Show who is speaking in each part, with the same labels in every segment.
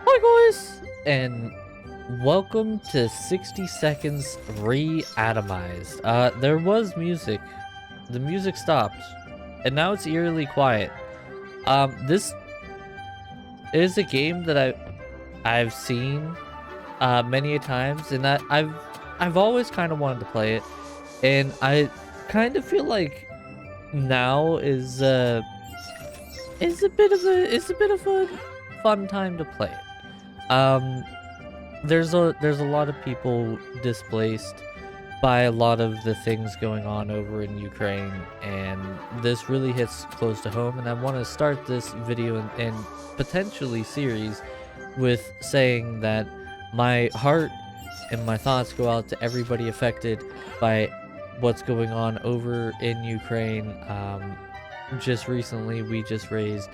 Speaker 1: Hi guys, and welcome to 60 Seconds Reatomized. There was music. The music stopped, and now it's eerily quiet. This is a game that I've seen many a times, and I've always kind of wanted to play it, and I kind of feel like now is a bit of a fun time to play it. There's a lot of people displaced by a lot of the things going on over in Ukraine, and this really hits close to home. And I want to start this video and potentially series with saying that my heart and my thoughts go out to everybody affected by what's going on over in Ukraine. Just recently, we just raised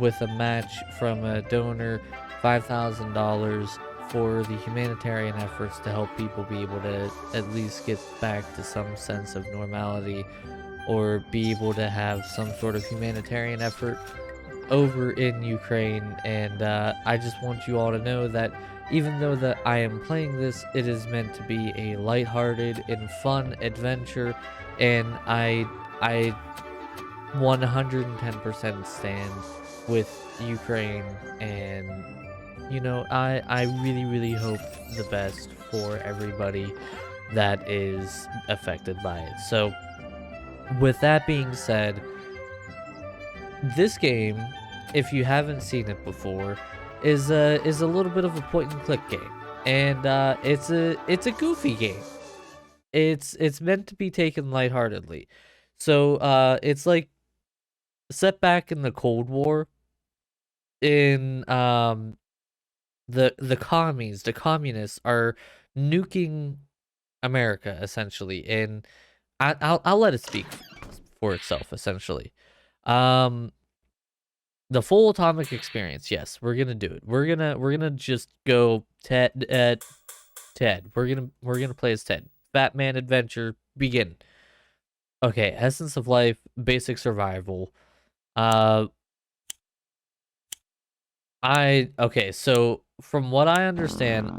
Speaker 1: with a match from a donor $5,000 for the humanitarian efforts to help people be able to at least get back to some sense of normality, or be able to have some sort of humanitarian effort over in Ukraine. And I just want you all to know that even though that I am playing this, it is meant to be a lighthearted and fun adventure, and I 110% stand with Ukraine, and you know, I really hope the best for everybody that is affected by it. So with that being said, this game, if you haven't seen it before, is a little bit of a point and click game, and it's a goofy game. It's meant to be taken lightheartedly. So it's like set back in the Cold War, in the communists are nuking America essentially, and I'll let it speak for itself essentially. The full atomic experience, yes, we're gonna do it. We're gonna just go Ted. We're gonna play as Ted. Batman adventure begin. Okay, essence of life, basic survival. Okay, so from what I understand,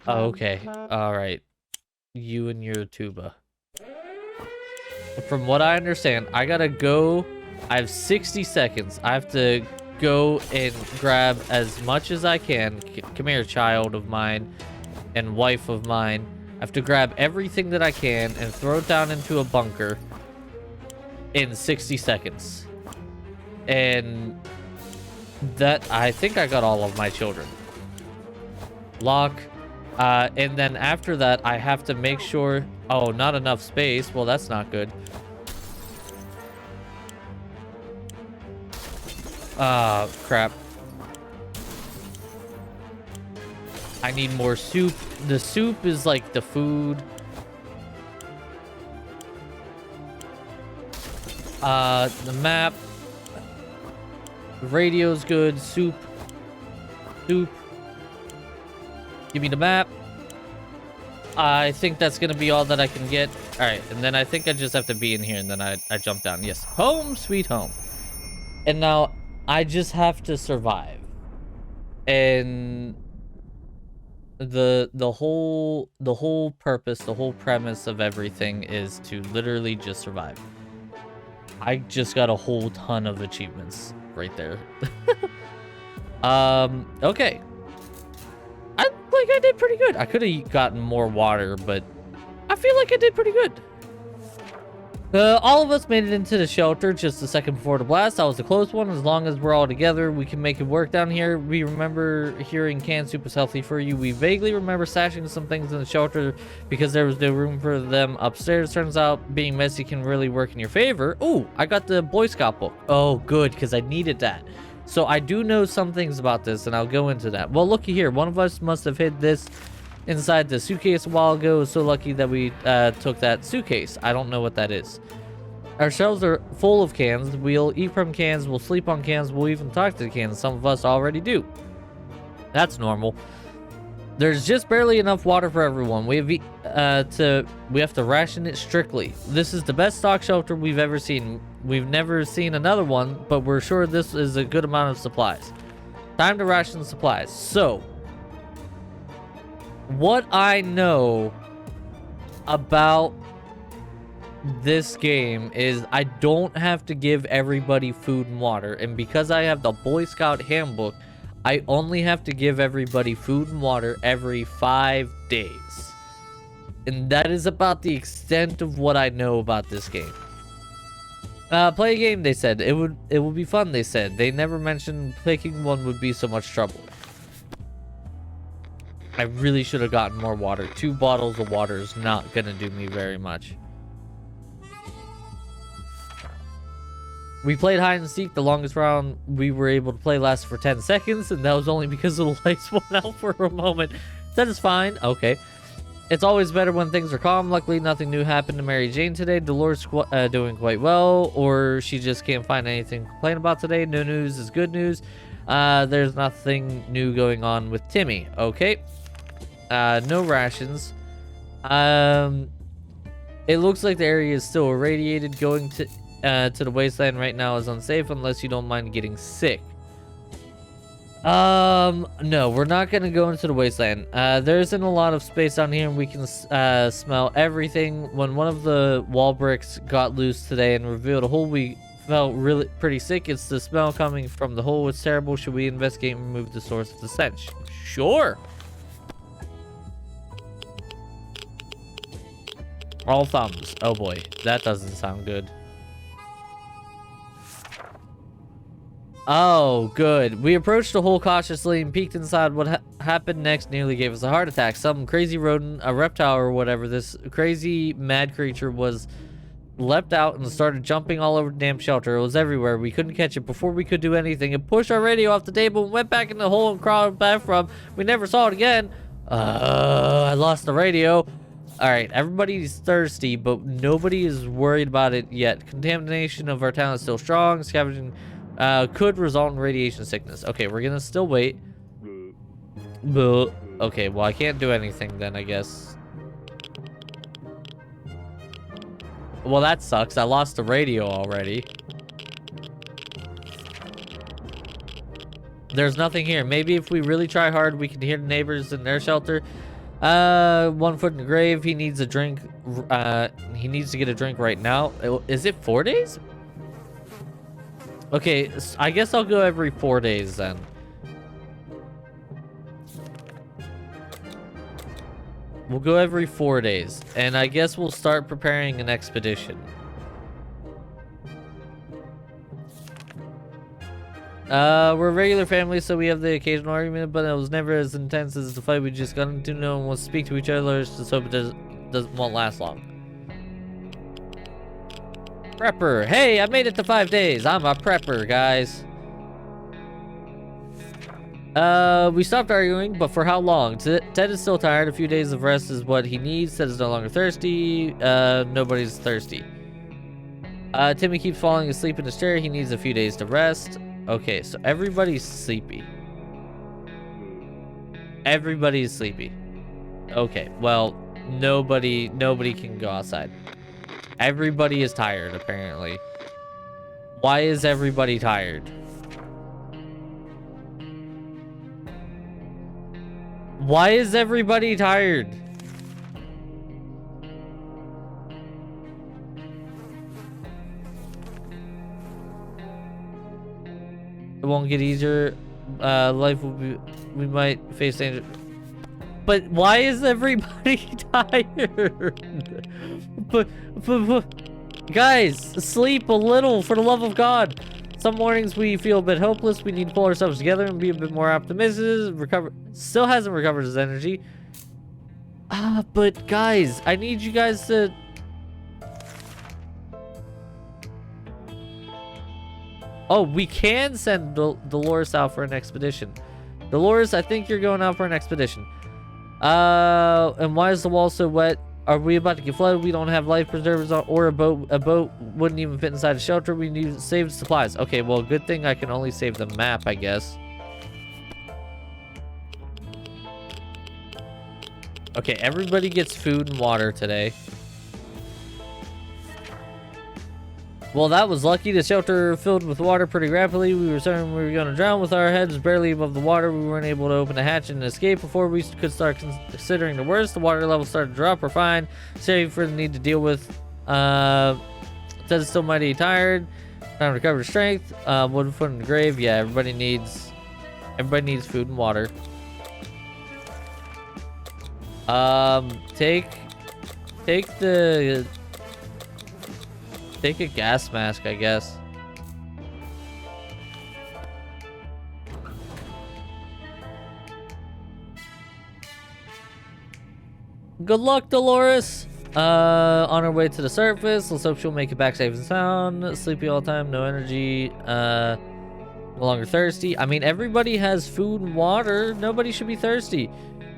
Speaker 1: okay, all right, you and your tuba. From what I understand, I gotta go. I have 60 seconds. I have to go and grab as much as I can. Come here, child of mine and wife of mine. I have to grab everything that I can and throw it down into a bunker in 60 seconds. And that, I think I got all of my children. Lock. And then after that, I have to make sure... Oh, not enough space. Well, that's not good. Crap. I need more soup. The soup is like the food. The map. The radio's good. Soup. Give me the map. I think that's gonna be all that I can get. Alright, and then I think I just have to be in here, and then I jump down. Yes. Home sweet home. And now I just have to survive. And the whole purpose, the whole premise of everything is to literally just survive. I just got a whole ton of achievements right there. Okay. I did pretty good. I could have gotten more water, but I feel like I did pretty good. All of us made it into the shelter just a second before the blast. That was a close one. As long as we're all together, we can make it work down here. We remember hearing canned soup is healthy for you. We vaguely remember stashing some things in the shelter because there was no room for them upstairs. Turns out being messy can really work in your favor. Oh, I got the Boy Scout book. Oh, good, because I needed that. So I do know some things about this, and I'll go into that. Well, looky here. One of us must have hid this inside the suitcase a while ago. So lucky that we took that suitcase. I don't know what that is. Our shelves are full of cans. We'll eat from cans. We'll sleep on cans. We'll even talk to the cans. Some of us already do. That's normal. There's just barely enough water for everyone. We have we have to ration it strictly. This is the best stock shelter we've ever seen. We've never seen another one, but we're sure this is a good amount of supplies. Time to ration supplies. So, what I know about this game is I don't have to give everybody food and water, and because I have the Boy Scout handbook, I only have to give everybody food and water every 5 days. And that is about the extent of what I know about this game. Play a game, they said. It would be fun, they said. They never mentioned picking one would be so much trouble. I really should have gotten more water. 2 bottles of water is not gonna do me very much. We played hide and seek. The longest round we were able to play lasted for 10 seconds, and that was only because the lights went out for a moment. That is fine. Okay. It's always better when things are calm. Luckily, nothing new happened to Mary Jane today. Dolores doing quite well, or she just can't find anything to complain about today. No news is good news. There's nothing new going on with Timmy. Okay. No rations. It looks like the area is still irradiated. Going to the wasteland right now is unsafe unless you don't mind getting sick. No, we're not gonna go into the wasteland. There isn't a lot of space down here, and we can smell everything. When one of the wall bricks got loose today and revealed a hole, we felt really pretty sick. It's the smell coming from the hole. It's terrible. Should we investigate and remove the source of the stench? Sure. All thumbs. Oh boy, that doesn't sound good. Oh, good. We approached the hole cautiously and peeked inside. What happened next nearly gave us a heart attack. Some crazy rodent, a reptile or whatever, this crazy mad creature was leapt out and started jumping all over the damn shelter. It was everywhere. We couldn't catch it before we could do anything. It pushed our radio off the table and went back in the hole and crawled back from. We never saw it again. I lost the radio. All right, everybody's thirsty, but nobody is worried about it yet. Contamination of our town is still strong. Scavenging could result in radiation sickness. Okay, we're gonna still wait. Okay, well, I can't do anything then, I guess. Well, that sucks. I lost the radio already. There's nothing here. Maybe if we really try hard, we can hear the neighbors in their shelter. 1 foot in the grave. He needs a drink. He needs to get a drink right now. Is it 4 days? Okay, I guess I'll go every 4 days then. We'll go every 4 days, and I guess we'll start preparing an expedition. We're a regular family, so we have the occasional argument, but it was never as intense as the fight we just got into. No one wants to speak to each other, just hope it won't last long. Prepper. Hey, I made it to 5 days. I'm a prepper, guys. We stopped arguing, but for how long? Ted is still tired. A few days of rest is what he needs. Ted is no longer thirsty. Nobody's thirsty. Timmy keeps falling asleep in his chair. He needs a few days to rest. Okay, so everybody's sleepy. Everybody's sleepy. Okay, well, nobody can go outside. Everybody is tired, apparently. Why is everybody tired? Why is everybody tired? It won't get easier. Life will be... We might face danger. But why is everybody tired? But guys, sleep a little, for the love of God. Some mornings we feel a bit hopeless. We need to pull ourselves together and be a bit more optimistic. Still hasn't recovered his energy. But guys, I need you guys to... Oh, we can send Dolores out for an expedition. Dolores, I think you're going out for an expedition. And why is the wall so wet? Are we about to get flooded? We don't have life preservers or a boat. A boat wouldn't even fit inside a shelter. We need saved supplies. Okay, well, good thing I can only save the map, I guess. Okay, everybody gets food and water today. Well, that was lucky. The shelter filled with water pretty rapidly. We were certain we were going to drown with our heads barely above the water. We weren't able to open the hatch and escape before we could start considering the worst. The water level started to drop. We're fine, save for the need to deal with. Ted's still mighty tired. Time to recover strength. Wood foot in the grave. Yeah, everybody needs food and water. Take a gas mask, I guess. Good luck, Dolores. On our way to the surface. Let's hope she'll make it back safe and sound. Sleepy all the time, no energy. No longer thirsty. I mean, everybody has food and water. Nobody should be thirsty.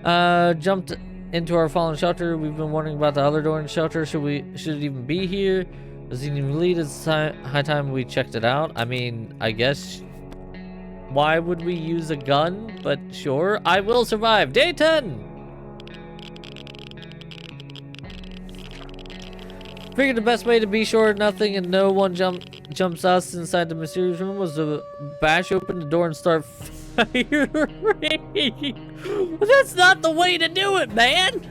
Speaker 1: Jumped into our fallen shelter. We've been wondering about the other door in the shelter. Should it even be here? Does it even lead? It's high time we checked it out. I mean, I guess. Why would we use a gun? But sure, I will survive. Day 10. Figured the best way to be sure nothing and no one jumps us inside the mysterious room was to bash open the door and start firing. That's not the way to do it, man.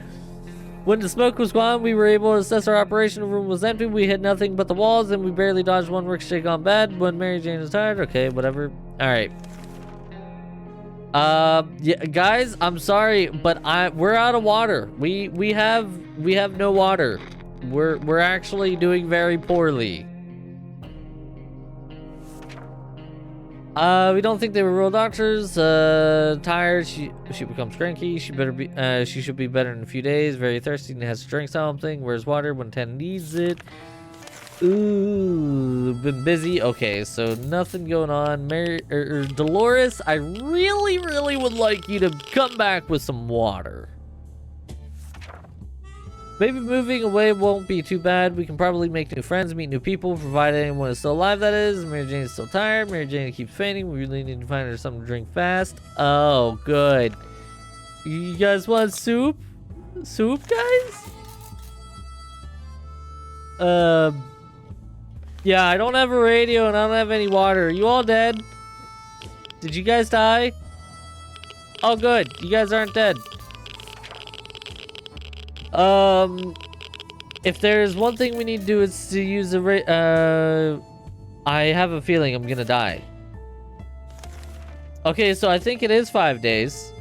Speaker 1: When the smoke was gone, we were able to assess our operation. The room was empty. We hit nothing but the walls, and we barely dodged one ricochet on bed. When Mary Jane is tired, okay, whatever. All right. Yeah, guys, I'm sorry, but we're out of water. We have no water. We're actually doing very poorly. We don't think they were real doctors. Tired. She becomes cranky. She should be better in a few days. Very thirsty and has to drink something. Where's water when 10 needs it? Ooh, been busy. Okay, so nothing going on. Dolores, I really would like you to come back with some water. Maybe moving away won't be too bad. We can probably make new friends, meet new people, provided anyone is still alive, that is. Mary Jane is still tired. Mary Jane keeps fainting. We really need to find her something to drink fast. Oh, good. You guys want soup? Soup, guys? Yeah, I don't have a radio and I don't have any water. Are you all dead? Did you guys die? Oh, good. You guys aren't dead. If there's one thing we need to do, it's to use the I have a feeling I'm gonna die. Okay, so I think it is 5 days.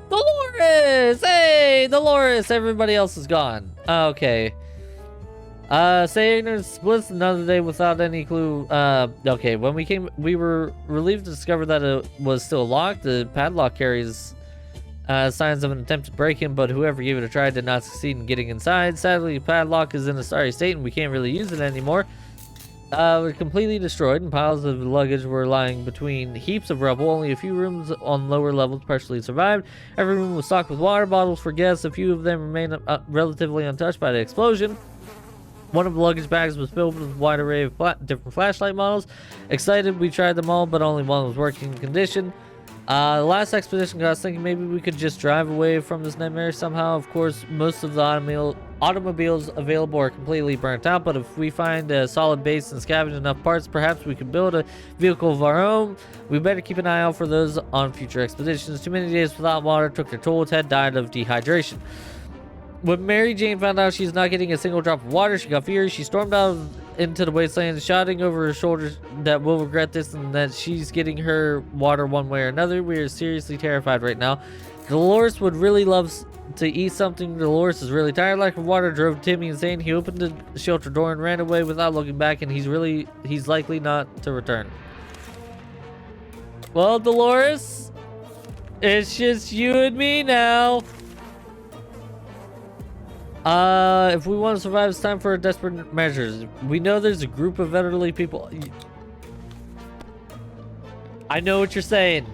Speaker 1: Dolores! Hey, Dolores! Everybody else is gone. Okay. Say ignorance splits another day without any clue. Okay, when we came, we were relieved to discover that it was still locked. The padlock carries signs of an attempted break-in, but whoever gave it a try did not succeed in getting inside. Sadly, the padlock is in a sorry state and we can't really use it anymore. We're completely destroyed and piles of luggage were lying between heaps of rubble. Only a few rooms on lower levels partially survived. Every room was stocked with water bottles for guests. A few of them remained relatively untouched by the explosion. One of the luggage bags was filled with a wide array of different flashlight models. Excited, we tried them all, but only one was working condition. The last expedition got us thinking maybe we could just drive away from this nightmare somehow. Of course, most of the automobiles available are completely burnt out, but if we find a solid base and scavenge enough parts, perhaps we could build a vehicle of our own. We better keep an eye out for those on future expeditions. Too many days without water took their toll. Ted died of dehydration. When Mary Jane found out she's not getting a single drop of water, she got furious. She stormed out into the wasteland, shouting over her shoulders that we'll regret this and that she's getting her water one way or another. We are seriously terrified right now. Dolores would really love to eat something. Dolores is really tired. Lack of water drove Timmy insane. He opened the shelter door and ran away without looking back, and he's likely not to return. Well, Dolores, it's just you and me now. If we want to survive, it's time for desperate measures. We know there's a group of elderly people. I know what you're saying.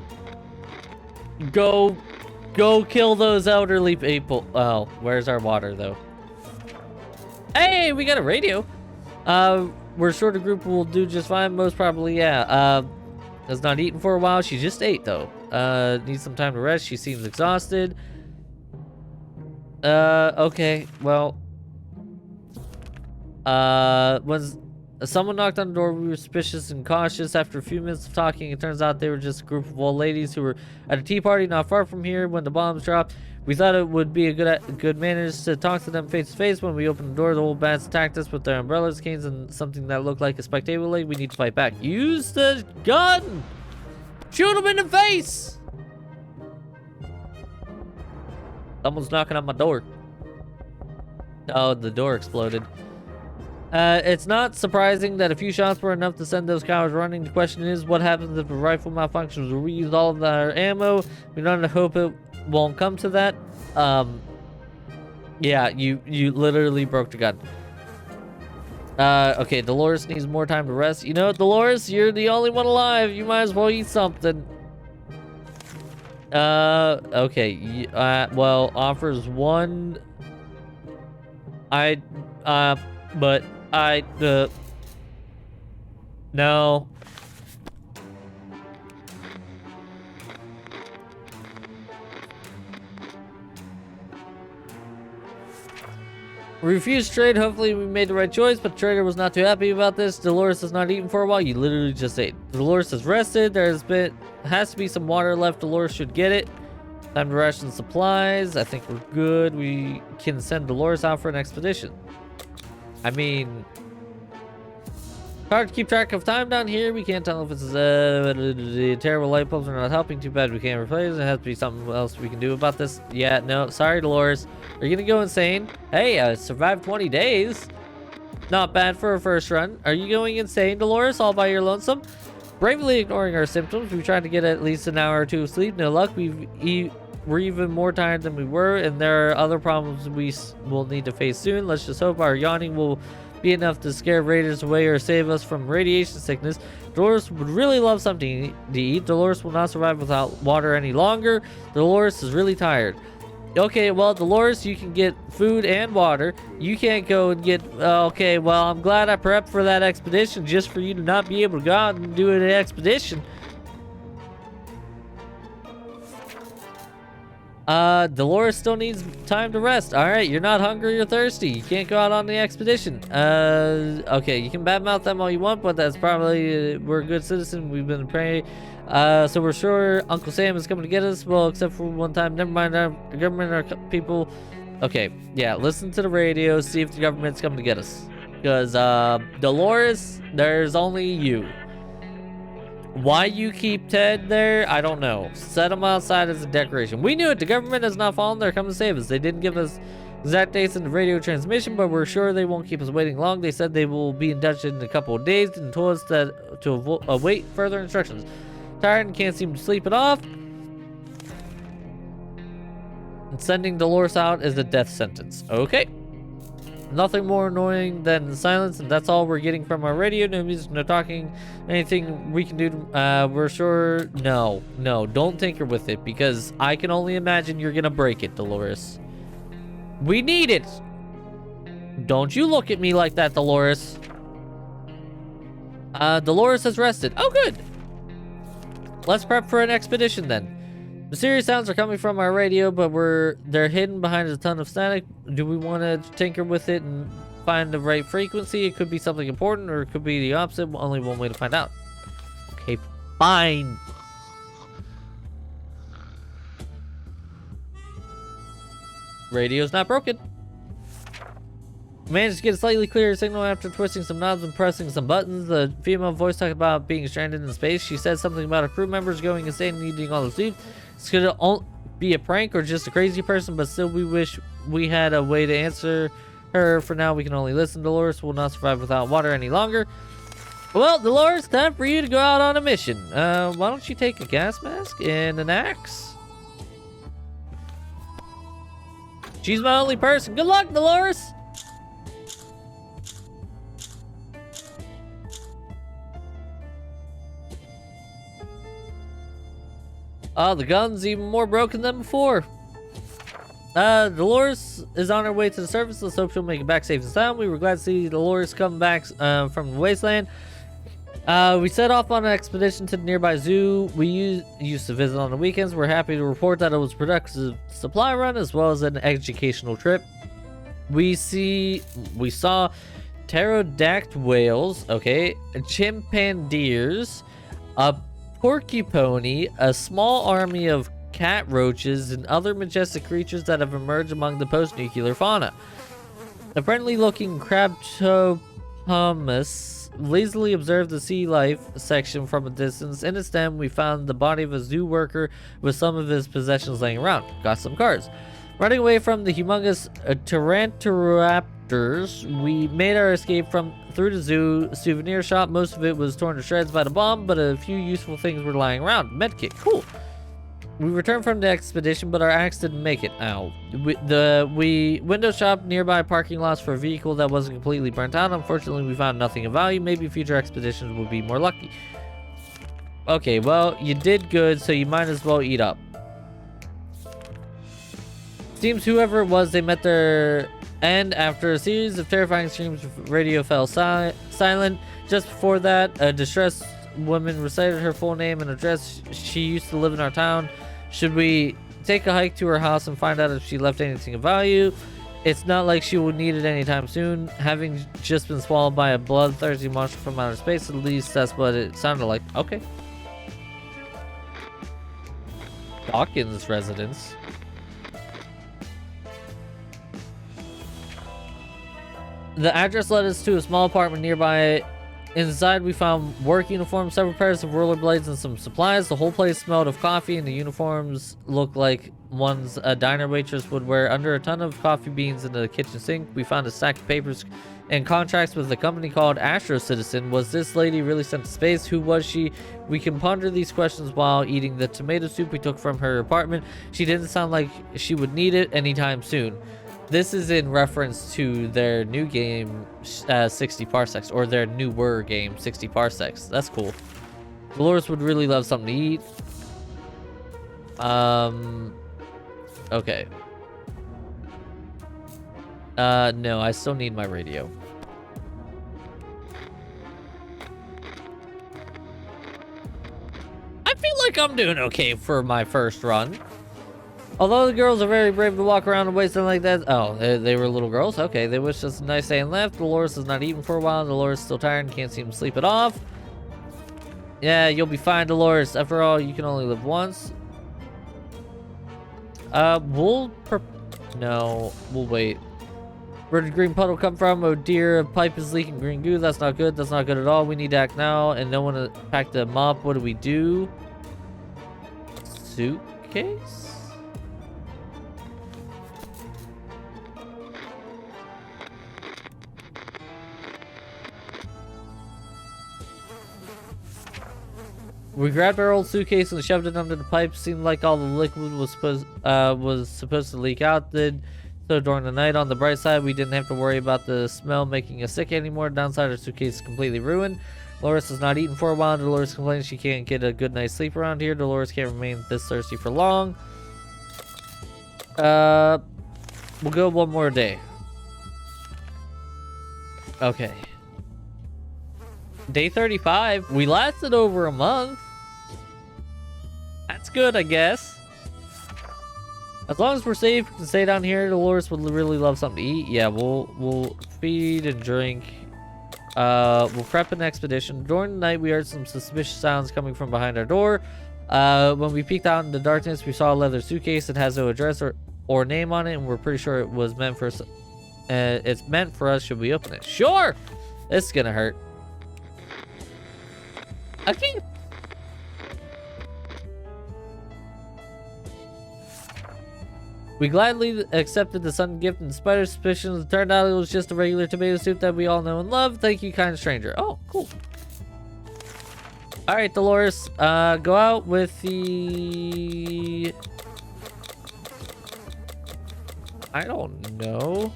Speaker 1: Go kill those elderly people. Oh, where's our water though? Hey, we got a radio. we're sure the group will do just fine. Most probably, yeah. Has not eaten for a while. She just ate, though. Needs some time to rest. She seems exhausted. Okay. Well, when someone knocked on the door, we were suspicious and cautious. After a few minutes of talking, it turns out they were just a group of old ladies who were at a tea party not far from here when the bombs dropped. We thought it would be a good manners to talk to them face to face. When we opened the door, the old bats attacked us with their umbrellas, canes, and something that looked like a spike table leg. We need to fight back. Use the gun! Shoot them in the face! Someone's knocking on my door. Oh, the door exploded. It's not surprising that a few shots were enough to send those cowards running. The question is, what happens if the rifle malfunctions? Will we use all of our ammo? We don't hope it won't come to that. Yeah, you literally broke the gun. Okay, Dolores needs more time to rest. You know, Dolores, you're the only one alive. You might as well eat something. Okay. Well, offers one. No. We refused trade. Hopefully we made the right choice, but the trader was not too happy about this. Dolores has not eaten for a while. You literally just ate. Dolores has rested. Has to be some water left. Dolores should get it. Time to ration supplies. I think we're good. We can send Dolores out for an expedition. I mean, hard to keep track of time down here. We can't tell if it's the terrible light bulbs are not helping. Too bad we can't replace it. It has to be something else we can do about this. Yeah, no, sorry, Dolores. Are you gonna go insane? Hey, I survived 20 days. Not bad for a first run. Are you going insane, Dolores, all by your lonesome? Bravely ignoring our symptoms, we tried to get at least an hour or two of sleep. No luck. We're even more tired than we were, and there are other problems we will need to face soon. Let's just hope our yawning will be enough to scare raiders away or save us from radiation sickness. Dolores would really love something to eat. Dolores will not survive without water any longer. Dolores is really tired. Okay, well, Dolores, you can get food and water. You can't go and get... Okay, well, I'm glad I prepped for that expedition just for you to not be able to go out and do an expedition. Dolores still needs time to rest. Alright, you're not hungry or thirsty. You can't go out on the expedition. Okay, you can badmouth them all you want, but that's probably, we're a good citizen. We've been praying. So we're sure Uncle Sam is coming to get us. Well, except for one time. Never mind, the government are people. Okay, yeah, listen to the radio, see if the government's coming to get us. Because, Dolores, there's only you. Why you keep Ted there, I don't know. Set him outside as a decoration. We knew it. The government has not fallen. They're coming to save us. They didn't give us exact dates in the radio transmission, but we're sure they won't keep us waiting long. They said they will be in touch in a couple of days and told us that to await further instructions. Tired and can't seem to sleep it off. And sending Dolores out is a death sentence. Okay. Nothing more annoying than silence, and that's all we're getting from our radio. No music, no talking. Anything we can do we're sure... No, don't tinker with it, because I can only imagine you're gonna break it, Dolores. We need it! Don't you look at me like that, Dolores. Dolores has rested. Oh, good! Let's prep for an expedition, then. Mysterious sounds are coming from our radio, but they're hidden behind a ton of static. Do we want to tinker with it and find the right frequency? It could be something important, or it could be the opposite. Only one way to find out. Okay, fine. Radio's not broken. Managed to get a slightly clearer signal after twisting some knobs and pressing some buttons. The female voice talked about being stranded in space. She said something about her crew members going insane and needing all the sleep. This could be a prank or just a crazy person, but still we wish we had a way to answer her. For now, we can only listen. Dolores will not survive without water any longer. Well, Dolores, time for you to go out on a mission. Why don't you take a gas mask and an axe? She's my only person. Good luck, Dolores! Oh, the gun's even more broken than before. Dolores is on her way to the surface. Let's hope she'll make it back safe and sound. We were glad to see Dolores come back from the wasteland. We set off on an expedition to the nearby zoo we used to visit on the weekends. We're happy to report that it was a productive supply run as well as an educational trip. We saw pterodactyl whales, okay, chimpandeers, a porcupine, a small army of cat roaches, and other majestic creatures that have emerged among the post-nuclear fauna. A friendly-looking crabtopomus lazily observed the sea life section from a distance. In its den, we found the body of a zoo worker with some of his possessions laying around. Got some cards. Running away from the humongous Tarantoraptors, we made our escape through the zoo souvenir shop. Most of it was torn to shreds by the bomb, but a few useful things were lying around. Medkit, cool. We returned from the expedition, but our axe didn't make it. Ow. We window shopped nearby parking lots for a vehicle that wasn't completely burnt out. Unfortunately, we found nothing of value. Maybe future expeditions will be more lucky. Okay, well, you did good, so you might as well eat up. Seems whoever it was, they met their end after a series of terrifying screams. Radio fell silent. Just before that, a distressed woman recited her full name and address. She used to live in our town. Should we take a hike to her house and find out if she left anything of value? It's not like she will need it anytime soon. Having just been swallowed by a bloodthirsty monster from outer space, at least that's what it sounded like. Okay. Dawkins residence. The address led us to a small apartment nearby. Inside, we found work uniforms, several pairs of rollerblades, and some supplies. The whole place smelled of coffee, and the uniforms looked like ones a diner waitress would wear. Under a ton of coffee beans in the kitchen sink, we found a stack of papers and contracts with a company called Astro Citizen. Was this lady really sent to space? Who was she? We can ponder these questions while eating the tomato soup we took from her apartment. She didn't sound like she would need it anytime soon. This is in reference to their new game, 60 Parsecs, or their newer game, 60 Parsecs. That's cool. Dolores would really love something to eat. Okay. No, I still need my radio. I feel like I'm doing okay for my first run. Although the girls are very brave to walk around the wasteland like that. Oh, they were little girls? Okay, they wished us a nice day and left. Dolores has not eaten for a while. Dolores is still tired and can't seem to sleep it off. Yeah, you'll be fine, Dolores. After all, you can only live once. No, we'll wait. Where did green puddle come from? Oh dear, a pipe is leaking green goo. That's not good. That's not good at all. We need to act now, and no one to pack the mop. What do we do? Suitcase? We grabbed our old suitcase and shoved it under the pipe. Seemed like all the liquid was supposed to leak out. So during the night, on the bright side, we didn't have to worry about the smell making us sick anymore. Downside, our suitcase is completely ruined. Dolores has not eaten for a while. Dolores complains she can't get a good night's sleep around here. Dolores can't remain this thirsty for long. We'll go one more day. Okay. Day 35. We lasted over a month. That's good, I guess. As long as we're safe, we can stay down here. Dolores would really love something to eat. Yeah, we'll feed and drink. We'll prep an expedition. During the night, we heard some suspicious sounds coming from behind our door. When we peeked out in the darkness, we saw a leather suitcase that has no address or name on it, and we're pretty sure it was meant for us. It's meant for us. Should we open it? Sure. This is gonna hurt. Okay. We gladly accepted the sudden gift and despite our suspicions, it turned out it was just a regular tomato soup that we all know and love. Thank you, kind stranger. Oh, cool. Alright, Dolores, go out with the... I don't know.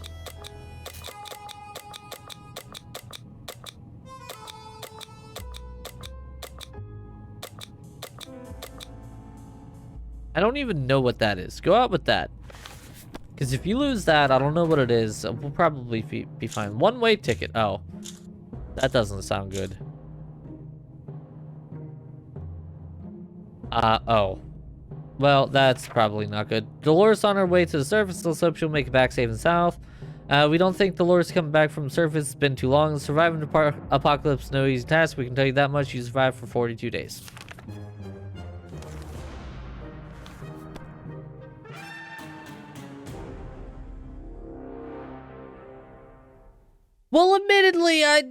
Speaker 1: I don't even know what that is. Go out with that. Because if you lose that, I don't know what it is. We'll probably be fine. One-way ticket. Oh, that doesn't sound good. Oh. Well, that's probably not good. Dolores on her way to the surface. Let's hope she'll make it back safe and south. We don't think Dolores coming back from the surface. It's been too long. Surviving the apocalypse no easy task. We can tell you that much. You survived for 42 days. Well, admittedly, I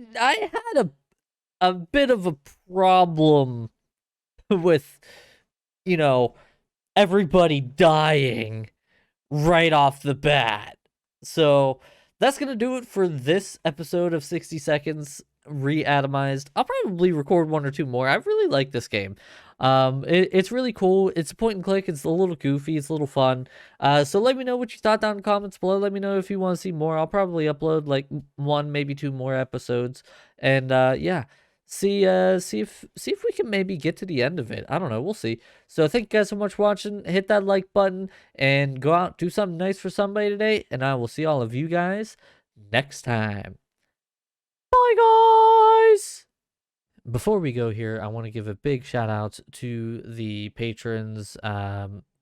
Speaker 1: had a bit of a problem with, you know, everybody dying right off the bat. So that's going to do it for this episode of 60 Seconds Reatomized. I'll probably record one or two more. I really like this game. It's really cool. It's a point and click. It's a little goofy. It's a little fun. So let me know what you thought down in the comments below. Let me know if you want to see more. I'll probably upload like one, maybe two more episodes. And yeah, see if we can maybe get to the end of it. I don't know. We'll see. So thank you guys so much for watching. Hit that like button and go out, do something nice for somebody today. And I will see all of you guys next time. Bye, guys! Before we go here, I want to give a big shout out to the patrons.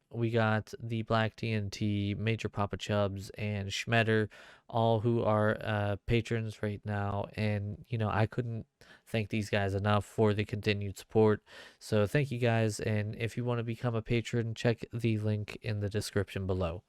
Speaker 1: We got the Black TNT, Major Papa Chubbs, and Schmetter, all who are patrons right now. And, you know, I couldn't thank these guys enough for the continued support. So thank you guys. And if you want to become a patron, check the link in the description below.